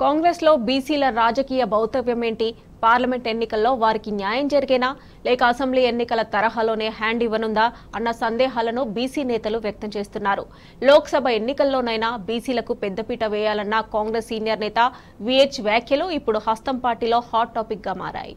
కాంగ్రెస్ లో బీసీల రాజకీయ భౌతవ్యం ఏంటి? పార్లమెంట్ ఎన్నికల్లో వారికి న్యాయం జరిగేనా లేక అసెంబ్లీ ఎన్నికల తరహాలోనే హ్యాండ్ ఇవ్వనుందా అన్న సందేహాలను బీసీ నేతలు వ్యక్తం చేస్తున్నారు. లోక్సభ ఎన్నికల్లోనైనా బీసీలకు పెద్దపీట వేయాలన్న కాంగ్రెస్ సీనియర్ నేత విహెచ్ వ్యాఖ్యలు ఇప్పుడు హస్తం పార్టీలో హాట్ టాపిక్ గా మారాయి.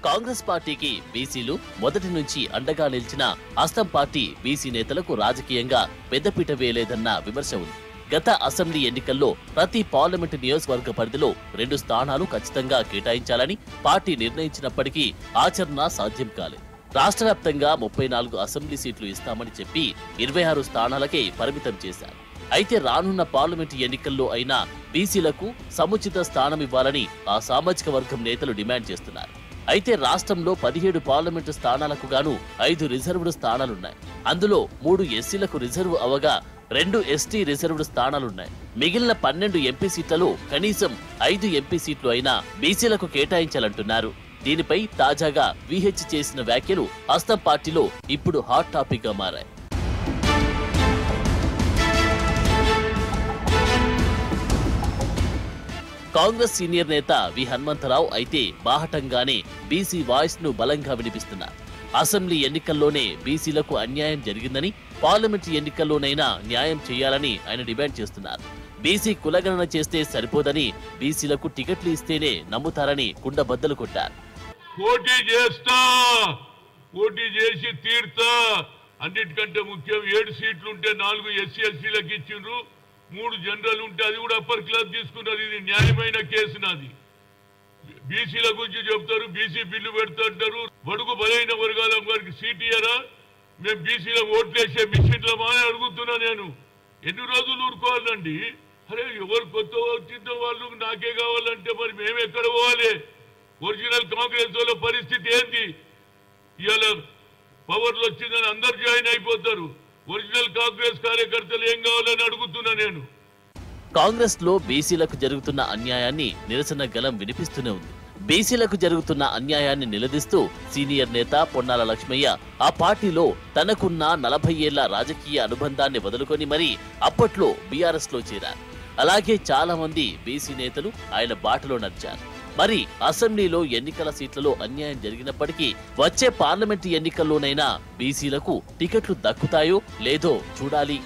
కాంగ్రెస్ పార్టీకి బీసీలు మొదటి నుంచి అండగా నిలిచిన హస్తం పార్టీ బీసీ నేతలకు రాజకీయంగా పెద్దపీట వేయలేదన్న విమర్శ ఉంది. గత అసెంబ్లీ ఎన్నికల్లో ప్రతి పార్లమెంటు నియోజకవర్గ పరిధిలో 2 స్థానాలు ఖచ్చితంగా కేటాయించాలని పార్టీ నిర్ణయించినప్పటికీ ఆచరణ సాధ్యం కాలేదు. రాష్ట్ర వ్యాప్తంగా 34 అసెంబ్లీ సీట్లు ఇస్తామని చెప్పి 26 స్థానాలకే పరిమితం చేశారు. అయితే రానున్న పార్లమెంటు ఎన్నికల్లో అయినా బీసీలకు సముచిత స్థానం ఇవ్వాలని ఆ సామాజిక వర్గం నేతలు డిమాండ్ చేస్తున్నారు. అయితే రాష్ట్రంలో 17 పార్లమెంటు స్థానాలకు గాను 5 రిజర్వ్డ్ స్థానాలున్నాయి. అందులో 3 ఎస్సీలకు రిజర్వ్ అవగా 2 ఎస్టీ రిజర్వ్డ్ స్థానాలున్నాయి. మిగిలిన 12 ఎంపీ సీట్లలో కనీసం 5 ఎంపీ సీట్లు అయినా బీసీలకు కేటాయించాలంటున్నారు. దీనిపై తాజాగా విహెచ్ చేసిన వ్యాఖ్యలు హస్తం పార్టీలో ఇప్పుడు హాట్ టాపిక్ గా మారాయి. కాంగ్రెస్ సీనియర్ నేత వి హనుమంతరావు అయితే బాహటంగానే బీసీ వాయిస్ ను బలంగా వినిపిస్తున్నారు. అసెంబ్లీ ఎన్నికల్లోనే బీసీలకు అన్యాయం జరిగిందని, పార్లమెంటు ఎన్నికల్లోనైనా న్యాయం చేయాలని ఆయన డిమాండ్ చేస్తున్నారు. బీసీ కులగణన చేస్తే సరిపోదని, బీసీలకు టికెట్లు ఇస్తేనే నమ్ముతారని కుండబద్దలు కొట్టారు. పోటీ చేసి తీర్తా, అన్నిటికంటే ముఖ్యం 7 సీట్లుంటే 4 ఎస్సీ ఎస్టీలకు ఇచ్చిండ్రు, 3 జనరల్ ఉంటే అది కూడా అప్పర్ క్లాస్ తీసుకున్నారు. ఇది న్యాయమైన కేసు నాది. బీసీల గురించి చెప్తారు, బీసీ బిల్లు పెడతారు. బడుగు బలైన వర్గాల వారికి సీట్ ఇయ్యరా? మేము బీసీల ఓట్లేసే మిషన్లమా అని అడుగుతున్నా నేను. ఎన్ని రోజులు ఊరుకోవాలండి? అరే ఎవరు కొత్త వచ్చిన వాళ్ళు నాకే కావాలంటే మరి మేము ఎక్కడ పోవాలి? ఒరిజినల్ కాంగ్రెస్ వాళ్ళ పరిస్థితి ఏంది? ఇవాళ పవర్లు వచ్చిందని అందరు జాయిన్ అయిపోతారు. ఒరిజినల్ కాంగ్రెస్ కార్యకర్తలు ఏం కావాలని అడుగుతున్నా నేను. కాంగ్రెస్ లో బీసీలకు జరుగుతున్న అన్యాయాన్ని నిరసన గలం వినిపిస్తూనే ఉంది. బీసీలకు జరుగుతున్న అన్యాయాన్ని నిలదీస్తూ సీనియర్ నేత పొన్నాల లక్ష్మయ్య ఆ పార్టీలో తనకున్న 40 ఏళ్ల రాజకీయ అనుబంధాన్ని వదులుకొని మరీ అప్పట్లో బీఆర్ఎస్ లో చేరారు. అలాగే చాలా మంది బీసీ నేతలు ఆయన బాటలో నడిచారు. మరి అసెంబ్లీలో ఎన్నికల సీట్లలో అన్యాయం జరిగినప్పటికీ వచ్చే పార్లమెంటు ఎన్నికల్లోనైనా బీసీలకు టికెట్లు దక్కుతాయో లేదో చూడాలి.